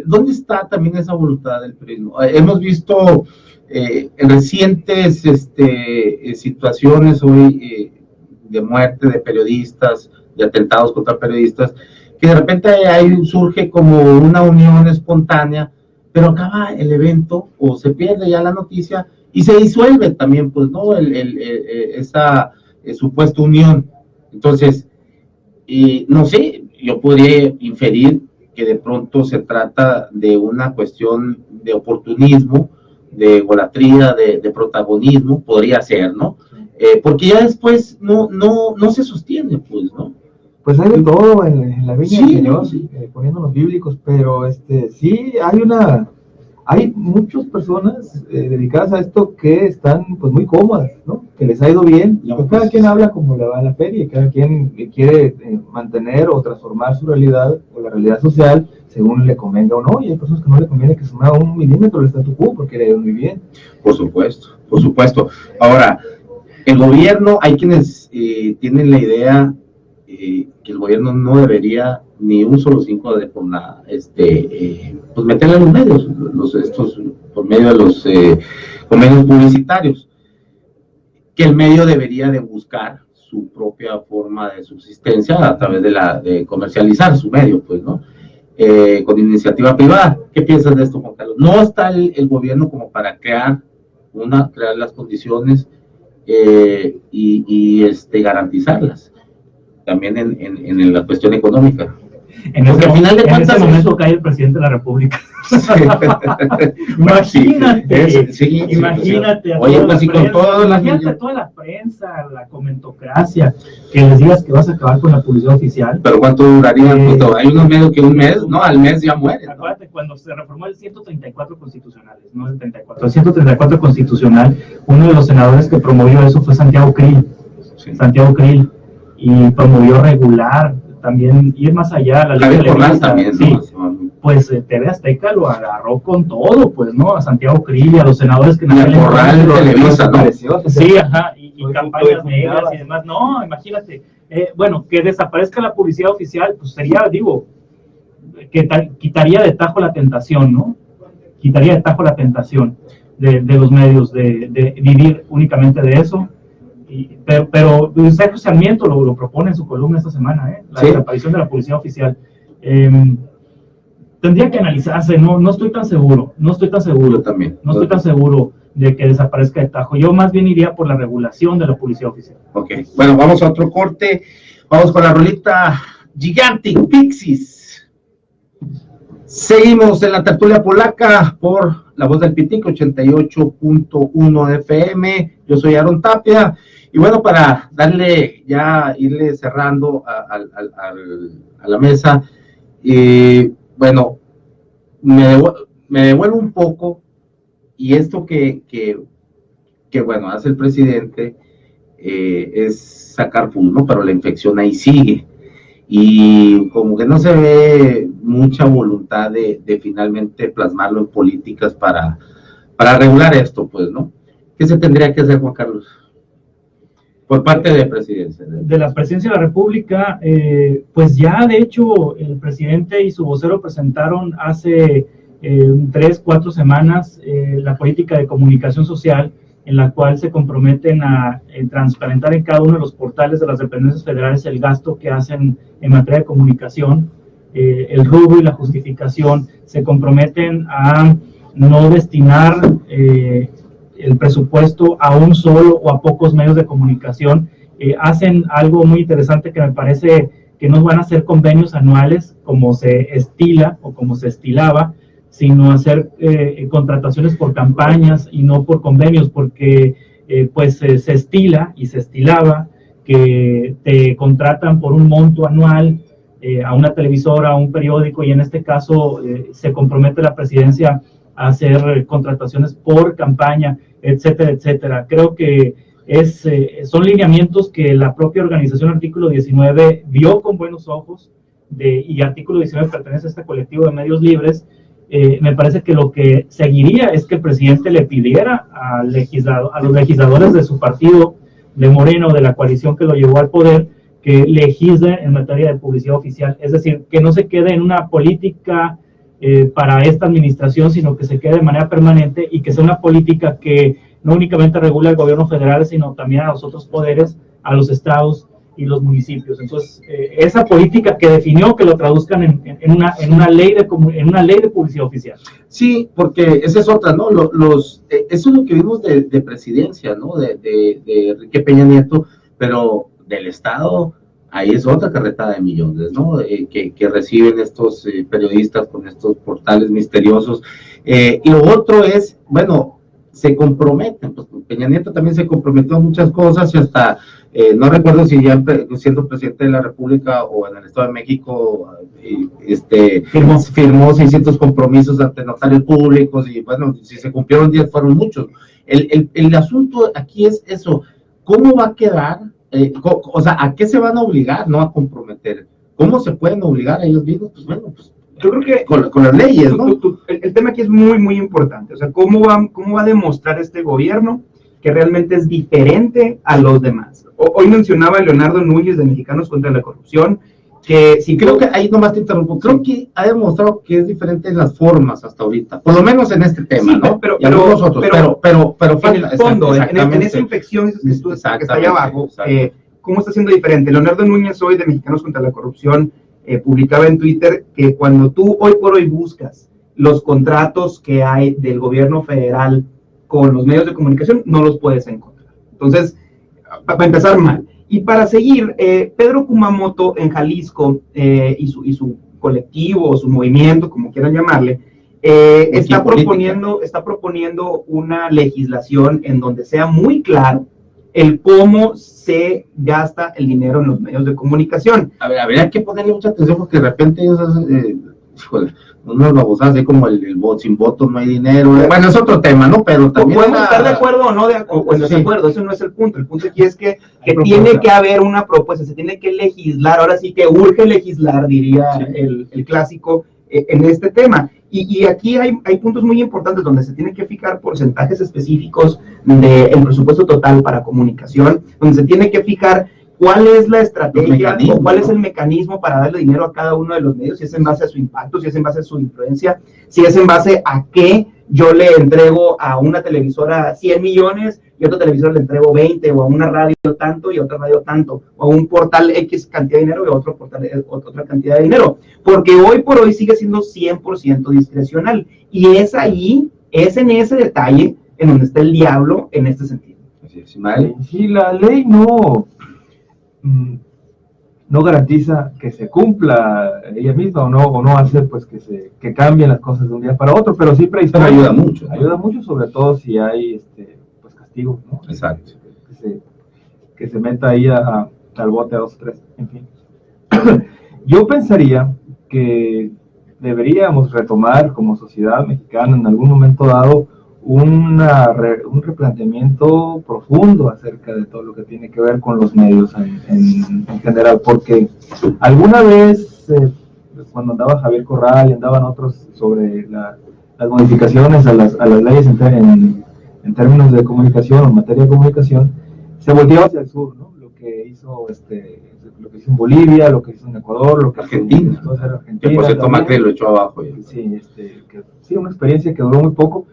¿dónde está también esa voluntad del periodismo? Hemos visto en recientes situaciones hoy de muerte de periodistas, de atentados contra periodistas, que de repente ahí surge como una unión espontánea, pero acaba el evento o se pierde ya la noticia y se disuelve también, pues, ¿no? Esa supuesta unión. Entonces, no sé, yo podría inferir que de pronto se trata de una cuestión de oportunismo, de egolatría, de protagonismo, podría ser, ¿no? Porque ya después no se sostiene, pues, ¿no? Pues hay de todo en la viña del Señor, poniéndonos bíblicos, pero sí hay muchas personas dedicadas a esto que están pues muy cómodas, ¿no? Que les ha ido bien, pues cada quien habla como le va a la feria, cada quien quiere mantener o transformar su realidad o la realidad social según le convenga o no, y hay personas que no le conviene que se mueva 1 milímetro del statu quo porque le ha ido muy bien. Por supuesto. Ahora, el gobierno, hay quienes tienen la idea que el gobierno no debería ni un solo 5 de por nada, pues meterle a los medios, por medio de los convenios publicitarios, que el medio debería de buscar su propia forma de subsistencia a través de comercializar su medio, pues, ¿no? Con iniciativa privada. ¿Qué piensas de esto, Juan Carlos? No está el gobierno como para crear las condiciones y garantizarlas también en la cuestión económica. En ese momento cae el presidente de la República. Imagínate. Oye, pues, imagínate toda la prensa, la comentocracia, que les digas que vas a acabar con la publicidad oficial. Pero ¿cuánto duraría? Hay unos medios que un mes, ¿no? Al mes ya muere, ¿no? Acuérdate, cuando se reformó el 134 constitucionales, no el 34, el 134 constitucional, uno de los senadores que promovió eso fue Santiago Krill. Sí. Santiago Krill, y promovió regular, también ir más allá, la ley de Televisa, también, sí, ¿no? Pues TV Azteca lo agarró con todo, pues, ¿no? A Santiago Krill y a los senadores que no se Corral de Televisa, ¿no? Sí, ajá, y campañas negras y demás. No, imagínate, bueno, que desaparezca la publicidad oficial, pues sería, digo, que quitaría de tajo la tentación, ¿no? Quitaría de tajo la tentación de los medios de vivir únicamente de eso. Pero Sergio Sarmiento lo propone en su columna esta semana, la desaparición de la publicidad oficial. Tendría que analizarse, no estoy tan seguro. Yo también. No estoy tan seguro de que desaparezca de tajo. Yo más bien iría por la regulación de la publicidad oficial. Ok, bueno, vamos a otro corte. Vamos con la rolita Gigantic Pixies. Seguimos en la tertulia polaca por La Voz del Pitic, 88.1 FM. Yo soy Aaron Tapia. Y bueno, para irle cerrando a la mesa, bueno, me devuelvo un poco, y esto que bueno, hace el presidente es sacar fútbol, ¿no? Pero la infección ahí sigue, y como que no se ve mucha voluntad de finalmente plasmarlo en políticas para regular esto, pues, ¿no? ¿Qué se tendría que hacer, Juan Carlos? Por parte de la presidencia. De la presidencia de la República, pues ya de hecho el presidente y su vocero presentaron hace 3-4 semanas la política de comunicación social en la cual se comprometen a transparentar en cada uno de los portales de las dependencias federales el gasto que hacen en materia de comunicación, el rubro y la justificación. Se comprometen a no destinar el presupuesto a un solo o a pocos medios de comunicación. Hacen algo muy interesante que me parece que no van a hacer convenios anuales como se estila o como se estilaba, sino hacer contrataciones por campañas y no por convenios, porque se estila y se estilaba que te contratan por un monto anual a una televisora, a un periódico, y en este caso se compromete la presidencia a hacer contrataciones por campaña, etcétera, etcétera. Creo que son lineamientos que la propia organización Artículo 19 vio con buenos ojos, y Artículo 19 pertenece a este colectivo de medios libres. Me parece que lo que seguiría es que el presidente le pidiera a los legisladores de su partido, de Morena o de la coalición que lo llevó al poder, que legisle en materia de publicidad oficial. Es decir, que no se quede en una política para esta administración, sino que se quede de manera permanente y que sea una política que no únicamente regula el gobierno federal, sino también a los otros poderes, a los estados y los municipios. Entonces, esa política que definió, que lo traduzcan en una ley de publicidad oficial. Sí, porque esa es otra, ¿no? Eso es lo que vimos de presidencia, ¿no? De Enrique Peña Nieto, pero del Estado, ahí es otra carretada de millones, ¿no? Que reciben estos periodistas con estos portales misteriosos. Y lo otro es, bueno, se comprometen, pues Peña Nieto también se comprometió a muchas cosas y hasta, no recuerdo si ya siendo presidente de la República o en el Estado de México, firmó 600 compromisos ante notarios públicos y bueno, si se cumplieron 10 fueron muchos. El asunto aquí es eso, ¿cómo va a quedar? O sea, ¿a qué se van a obligar, no a comprometer? ¿Cómo se pueden obligar a ellos mismos? Pues bueno, pues yo creo que con las leyes, ¿no? El tema aquí es muy, muy importante. O sea, ¿cómo va a demostrar este gobierno que realmente es diferente a los demás? Hoy mencionaba Leonardo Núñez de Mexicanos contra la Corrupción, que si creo que ahí nomás te interrumpo, creo que ha demostrado que es diferente en las formas hasta ahorita, por lo menos en este tema, sí, ¿no? Pero en el fondo, en esa infección que está allá abajo, ¿cómo está siendo diferente? Leonardo Núñez, hoy de Mexicanos contra la Corrupción, publicaba en Twitter que cuando tú hoy por hoy buscas los contratos que hay del gobierno federal con los medios de comunicación, no los puedes encontrar. Entonces, para empezar mal. Y para seguir, Pedro Kumamoto en Jalisco y su colectivo, su movimiento, como quieran llamarle, está proponiendo una legislación en donde sea muy claro el cómo se gasta el dinero en los medios de comunicación. A ver, habría que ponerle mucha atención porque de repente ellos unos babosadas así como el sin voto no hay dinero. Bueno, es otro tema, ¿no? Pero también podemos estar de acuerdo o no de acuerdo, eso no es el punto. El punto aquí es que tiene que haber una propuesta, se tiene que legislar, ahora sí que urge legislar, diría el clásico, en este tema. Y aquí hay puntos muy importantes donde se tienen que fijar porcentajes específicos del presupuesto total para comunicación, donde se tiene que fijar cuál es la estrategia o cuál es el mecanismo para darle dinero a cada uno de los medios, si es en base a su impacto, si es en base a su influencia, si es en base a qué yo le entrego a una televisora 100 millones y a otra televisora le entrego 20, o a una radio tanto y a otra radio tanto, o a un portal X cantidad de dinero y a otro portal otra cantidad de dinero, porque hoy por hoy sigue siendo 100% discrecional, y es en ese detalle en donde está el diablo en este sentido. Si la ley no garantiza que se cumpla ella misma o no hace pues que cambien las cosas de un día para otro, pero sí precisamente ayuda mucho, sobre todo si hay pues castigos, ¿no? Exacto. Que se meta ahí al bote a 2 o 3, en fin. Yo pensaría que deberíamos retomar como sociedad mexicana en algún momento dado un replanteamiento profundo acerca de todo lo que tiene que ver con los medios en general, porque alguna vez cuando andaba Javier Corral y andaban otros sobre las modificaciones a las leyes en términos de comunicación o en materia de comunicación, se volteaba hacia el sur, ¿no? Lo que hizo en Bolivia, lo que hizo en Ecuador, lo que Argentina, que por cierto Macri lo echó abajo. Sí, una experiencia que duró muy poco.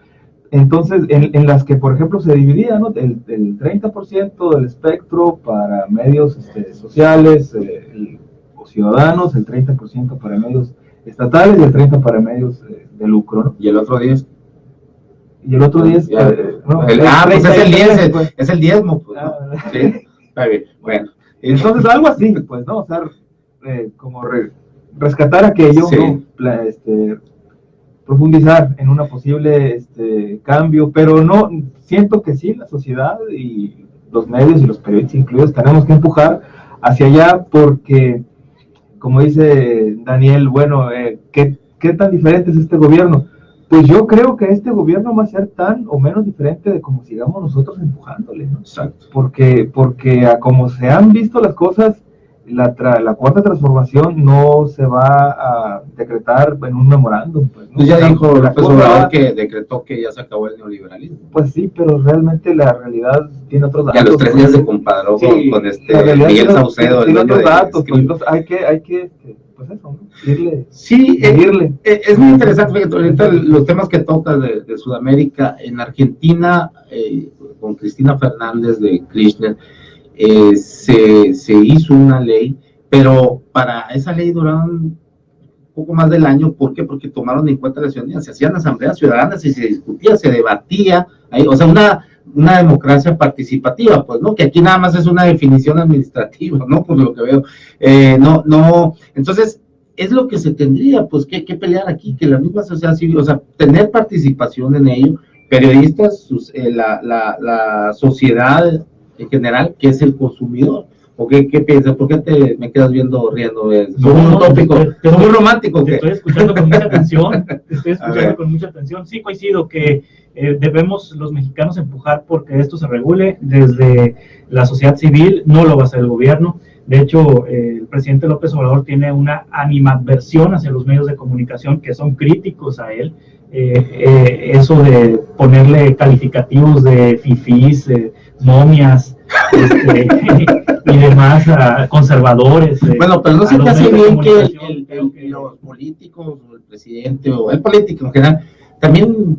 Entonces, en las que, por ejemplo, se dividía, ¿no? El 30% del espectro para medios sociales o ciudadanos, el 30% para medios estatales y el 30% para medios de lucro, ¿no? Y el otro 10. Y el otro 10, no, pues es el 10, pues. Es el diezmo, pues, ¿no? Sí, está bien, bueno. Entonces, algo así, pues, ¿no? O sea, como rescatar aquello, sí. ¿no? Profundizar en una posible cambio, pero no, siento que sí, la sociedad y los medios y los periodistas incluidos tenemos que empujar hacia allá porque, como dice Daniel, bueno, ¿qué tan diferente es este gobierno? Pues yo creo que este gobierno va a ser tan o menos diferente de como sigamos nosotros empujándole, ¿no? Exacto. Porque a como se han visto las cosas, la cuarta transformación no se va a decretar en un memorándum. Pues, ¿no? Pues ya dijo López Obrador que decretó que ya se acabó el neoliberalismo. Pues sí, pero realmente la realidad tiene otros datos. Y a los 3 días se compadró sí, con Miguel Saucedo. Tiene otros datos, pues, hay que pues eso, ¿no? Irle. Sí, es muy interesante, fíjate, ahorita los temas que tocas de Sudamérica. En Argentina, con Cristina Fernández de Kirchner, se hizo una ley, pero para esa ley duraron poco más del año. ¿Por qué? Porque tomaron en cuenta la ciudadanía, se hacían asambleas ciudadanas y se discutía, se debatía, o sea, una democracia participativa, pues, ¿no? Que aquí nada más es una definición administrativa, ¿no? Por lo que veo. Entonces, es lo que se tendría, pues, que pelear aquí, que la misma sociedad civil, o sea, tener participación en ello, periodistas, la sociedad en general, que es el consumidor. ¿O qué piensas? ¿Por qué me quedas viendo, riendo? ¿Es un utópico? ¿Es muy romántico? Te estoy escuchando con mucha atención. Sí, coincido que debemos los mexicanos empujar porque esto se regule desde la sociedad civil, no lo va a hacer el gobierno. De hecho, el presidente López Obrador tiene una animadversión hacia los medios de comunicación que son críticos a él. Eso de ponerle calificativos de fifís, momias, y demás, conservadores. Bueno, pero no se te hace bien que los políticos, o el presidente, o el político en general, también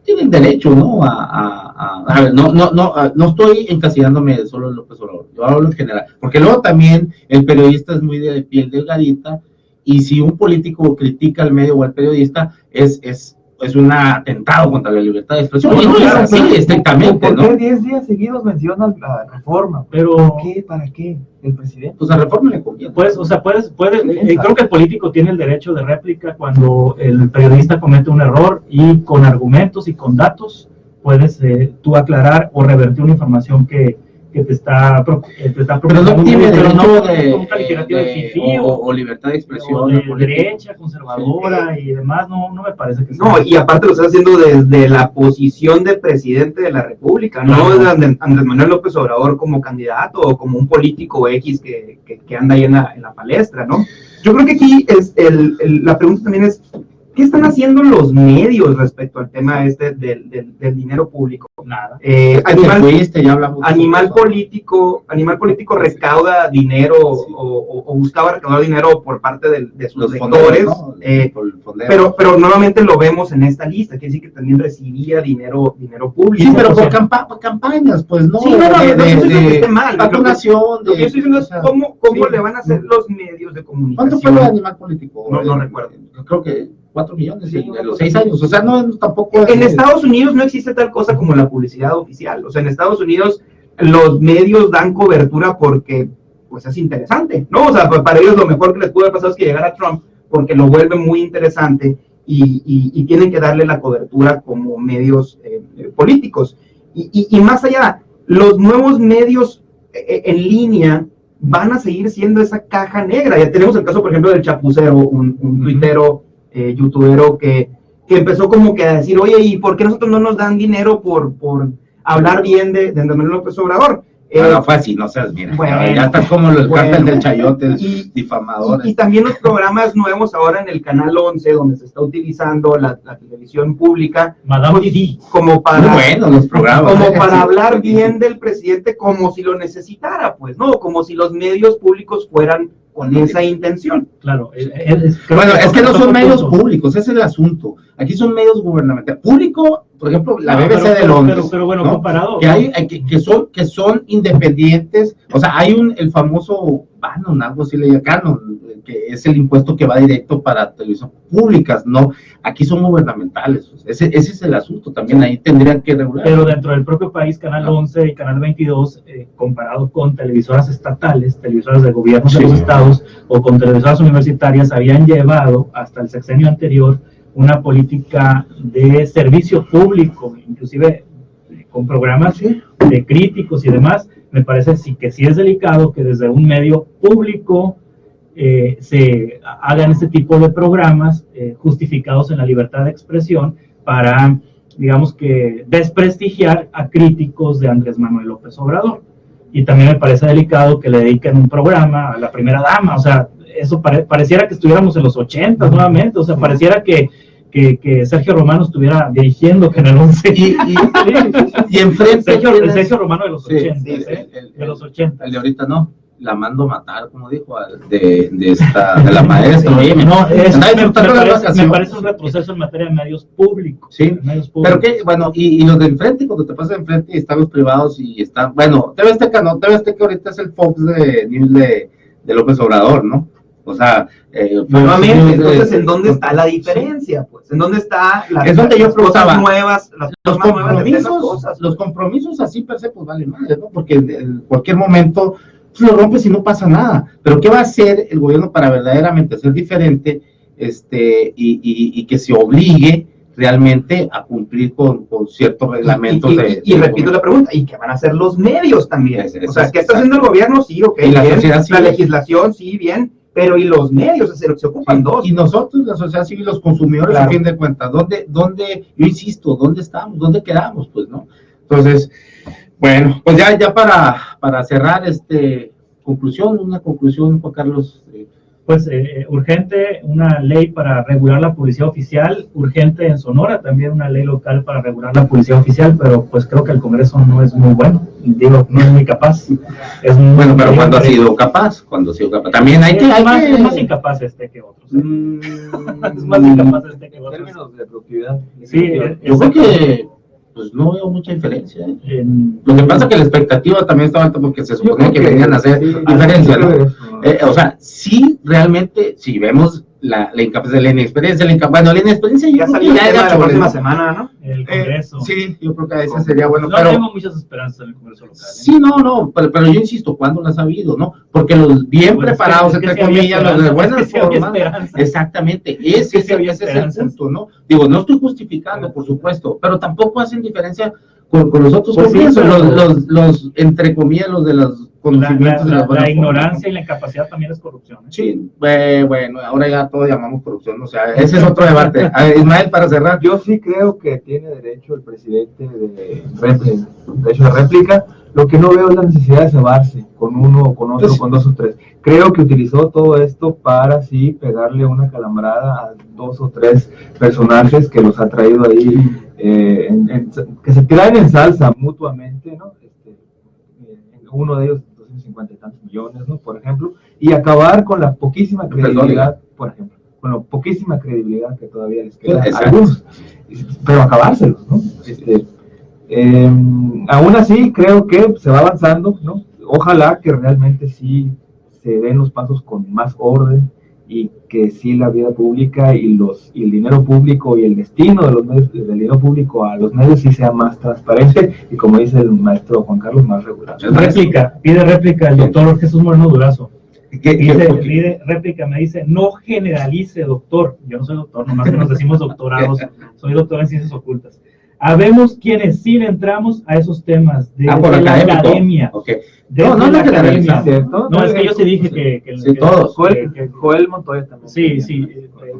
tienen derecho, ¿no? A ver, no estoy encasillándome solo en López Obrador, yo hablo en general, porque luego también el periodista es muy de piel delgadita, y si un político critica al medio o al periodista, es un atentado contra la libertad de expresión. No, es así, estrictamente, ¿no? ¿Por qué 10 días seguidos mencionan la reforma? Pero, ¿por qué? ¿Para qué? El presidente. Pues la reforma le conviene. Pues, o sea, creo que el político tiene el derecho de réplica cuando el periodista comete un error y con argumentos y con datos puedes tú aclarar o revertir una información que te está pero no tiene derecho o libertad de expresión o de derecha, conservadora y demás, no me parece que sea. No, y aparte lo está haciendo desde la posición de presidente de la República, no desde Andrés Manuel López Obrador como candidato o como un político X que anda ahí en la palestra, ¿no? Yo creo que aquí la pregunta también es, ¿qué están haciendo los medios respecto al tema del dinero público? Nada. Animal político recauda dinero o buscaba recaudar dinero por parte de sus lectores, ¿no? Pero nuevamente lo vemos en esta lista, quiere decir que también recibía dinero público. Sí, pero por campañas, pues, ¿no? Sí, de vacunación. Lo que yo estoy diciendo es cómo le van a hacer los medios de comunicación. ¿Cuánto fue lo de animal político? No recuerdo. Creo que 4 millones en los 6 años, o sea, no tampoco... En Estados Unidos no existe tal cosa como la publicidad oficial, o sea, en Estados Unidos los medios dan cobertura porque, pues, es interesante, ¿no? O sea, para ellos lo mejor que les pudo haber pasado es que llegara Trump, porque lo vuelve muy interesante y tienen que darle la cobertura como medios políticos. Y más allá, los nuevos medios en línea van a seguir siendo esa caja negra. Ya tenemos el caso, por ejemplo, del Chapucero, un tuitero, youtubero que empezó como que a decir, oye, ¿y por qué nosotros no nos dan dinero por hablar bien de Andrés Manuel López Obrador? No fue así, no seas, mira, ya está como el cártel del Chayote, difamadores. Y también los programas nuevos ahora en el Canal 11, donde se está utilizando la televisión pública, Madame Didi, como para, bueno, los programas, como para hablar bien del presidente, como si lo necesitara, pues, ¿no? Como si los medios públicos fueran con esa intención. Claro. Es que no son medios públicos, ese es el asunto. Aquí son medios gubernamentales. Público, por ejemplo, la No, BBC de Londres, pero bueno, ¿no? comparado. Que son independientes, o sea, hay el famoso Bannon, algo así le llaman, Canon, que es el impuesto que va directo para televisiones públicas, ¿no? Aquí son gubernamentales, ese es el asunto, también ahí tendrían que regular. Pero dentro del propio país, Canal 11 y Canal 22, comparado con televisoras estatales, televisoras de gobiernos de los estados, o con televisoras universitarias, habían llevado hasta el sexenio anterior una política de servicio público, inclusive con programas de críticos y demás. Me parece que sí es delicado que desde un medio público se hagan este tipo de programas justificados en la libertad de expresión para, digamos que, desprestigiar a críticos de Andrés Manuel López Obrador. Y también me parece delicado que le dediquen un programa a la primera dama, o sea, eso pareciera que estuviéramos en los 80 nuevamente, o sea, pareciera que Sergio Romano estuviera dirigiendo Canal 11. Y enfrente Sergio Romano de los 80, de los 80. El de ahorita no, la mando matar, como dijo, de la maestra. Oye, no, me parece un retroceso en materia de medios públicos. Sí, pero que, bueno, y los de enfrente, cuando te pasas de enfrente y están los privados y están, bueno, TV Azteca ahorita es el Fox de News de López Obrador, ¿no? O sea, nuevamente, entonces, ¿en dónde está la diferencia? Pues, ¿en dónde está es donde yo cosas nuevas, los compromisos así per se, pues vale madre, ¿no? Porque en cualquier momento lo rompes y no pasa nada. Pero ¿qué va a hacer el gobierno para verdaderamente ser diferente y que se obligue realmente a cumplir con ciertos reglamentos y repito la pregunta, ¿y qué van a hacer los medios también? O sea, ¿qué está haciendo el gobierno? Sí, ok, y la bien, sociedad civil, la legislación, sí, bien, pero ¿y los medios? Se ocupan dos. Y nosotros, la sociedad civil, los consumidores, claro. A fin de cuentas, ¿dónde, yo insisto, dónde estamos, dónde quedamos, pues, ¿no? Entonces, bueno, pues ya para cerrar, una conclusión, Juan Carlos. Pues urgente una ley para regular la publicidad oficial, urgente en Sonora también una ley local para regular la publicidad oficial, pero pues creo que el Congreso no es muy bueno, digo, no es muy capaz. Bueno, pero ¿cuándo ha sido capaz? También hay es más incapaz que otros. Es más incapaz que otros. En términos de propiedad. Sí, yo creo que pues no veo mucha diferencia. Lo que pasa es que la expectativa también estaba alta porque se suponía que venían a hacer diferencia, ¿no? O sea, sí, realmente, si vemos la incapacidad, la inexperiencia, la inexperiencia ya salió la próxima semana, ¿no? El Congreso. Sí, yo creo que ese sería bueno. No pero tengo muchas esperanzas en el Congreso local. Sí, no, pero yo insisto, ¿cuándo las ha habido, no? Porque los bien preparados, entre comillas, los de buenas formas, exactamente, ese es el punto, ¿no? Digo, no estoy justificando, por supuesto, pero tampoco hacen diferencia con los otros comienzos, los entre comillas, los de los conocimientos de la ignorancia y la incapacidad también es corrupción. Sí, bueno, ahora ya todo llamamos corrupción, o sea, ese es otro debate. Ismael, para cerrar. Yo sí creo que tiene derecho el presidente derecho de réplica. Lo que no veo es la necesidad de cebarse con uno, con otro, con dos o tres. Creo que utilizó todo esto para sí pegarle una calambrada a dos o tres personajes que los ha traído ahí, que se traen en salsa mutuamente, ¿no? Uno de ellos 250 y tantos millones, ¿no? Por ejemplo, y acabar con la poquísima credibilidad, por ejemplo, con la poquísima credibilidad que todavía les queda a algunos, pero acabárselos, ¿no? Aún así creo que se va avanzando, ¿no? Ojalá que realmente sí se den los pasos con más orden y que sí la vida pública y el dinero público y el destino de los medios, del dinero público a los medios sí sea más transparente y, como dice el maestro Juan Carlos, más regular. Pide réplica el doctor Jesús Moreno Durazo. Pide réplica, me dice, no generalice, doctor. Yo no soy doctor, nomás que nos decimos doctorados, soy doctor en ciencias ocultas. Habemos quienes sí le entramos a esos temas de la academia. Okay. No es que yo sí dije que todos. Joel Montoya también. Sí,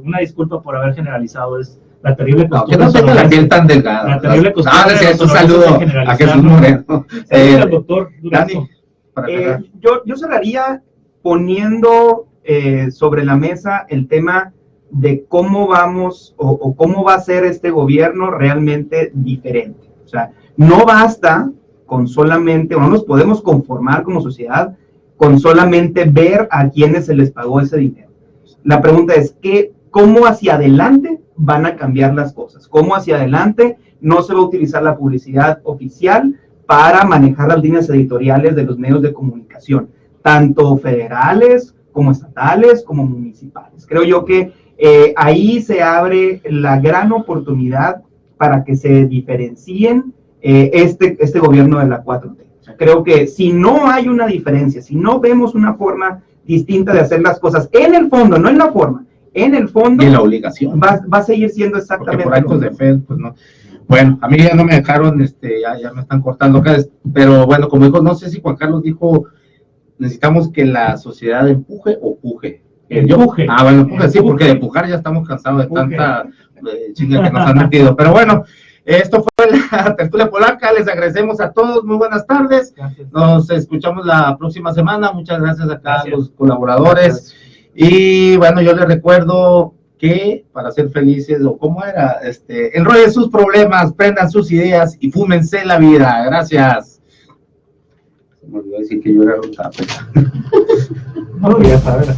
una disculpa por haber generalizado, es la terrible costumbre. Que no tenga la piel tan delgada. La terrible costumbre. Un saludo a Jesús Moreno. Al doctor Dani, yo cerraría poniendo sobre la mesa el tema de cómo vamos o cómo va a ser este gobierno realmente diferente. O sea, no basta con solamente, o no nos podemos conformar como sociedad con solamente ver a quienes se les pagó ese dinero. La pregunta es, ¿cómo hacia adelante van a cambiar las cosas? ¿Cómo hacia adelante no se va a utilizar la publicidad oficial para manejar las líneas editoriales de los medios de comunicación, tanto federales como estatales como municipales. Creo yo que ahí se abre la gran oportunidad para que se diferencien este gobierno de la 4T. O sea, creo que si no hay una diferencia, si no vemos una forma distinta de hacer las cosas en el fondo, no en la forma, en el fondo, y en la obligación, va a seguir siendo exactamente porque por actos de fe, pues no. Bueno, a mí ya no me dejaron, ya me están cortando acá, pero bueno, como dijo, no sé si Juan Carlos dijo, necesitamos que la sociedad empuje o puje. Empuje. Bueno, empuje, sí, porque de empujar ya estamos cansados de tanta chinga que nos han metido. Pero bueno, esto fue la tertulia polaca, les agradecemos a todos, muy buenas tardes. Gracias. Nos escuchamos la próxima semana, muchas gracias acá a los colaboradores. Y bueno, yo les recuerdo que para ser felices, o cómo era, enrollen sus problemas, prendan sus ideas y fúmense la vida. Gracias. Se me olvidó decir que yo era un tape. No, ya sabes.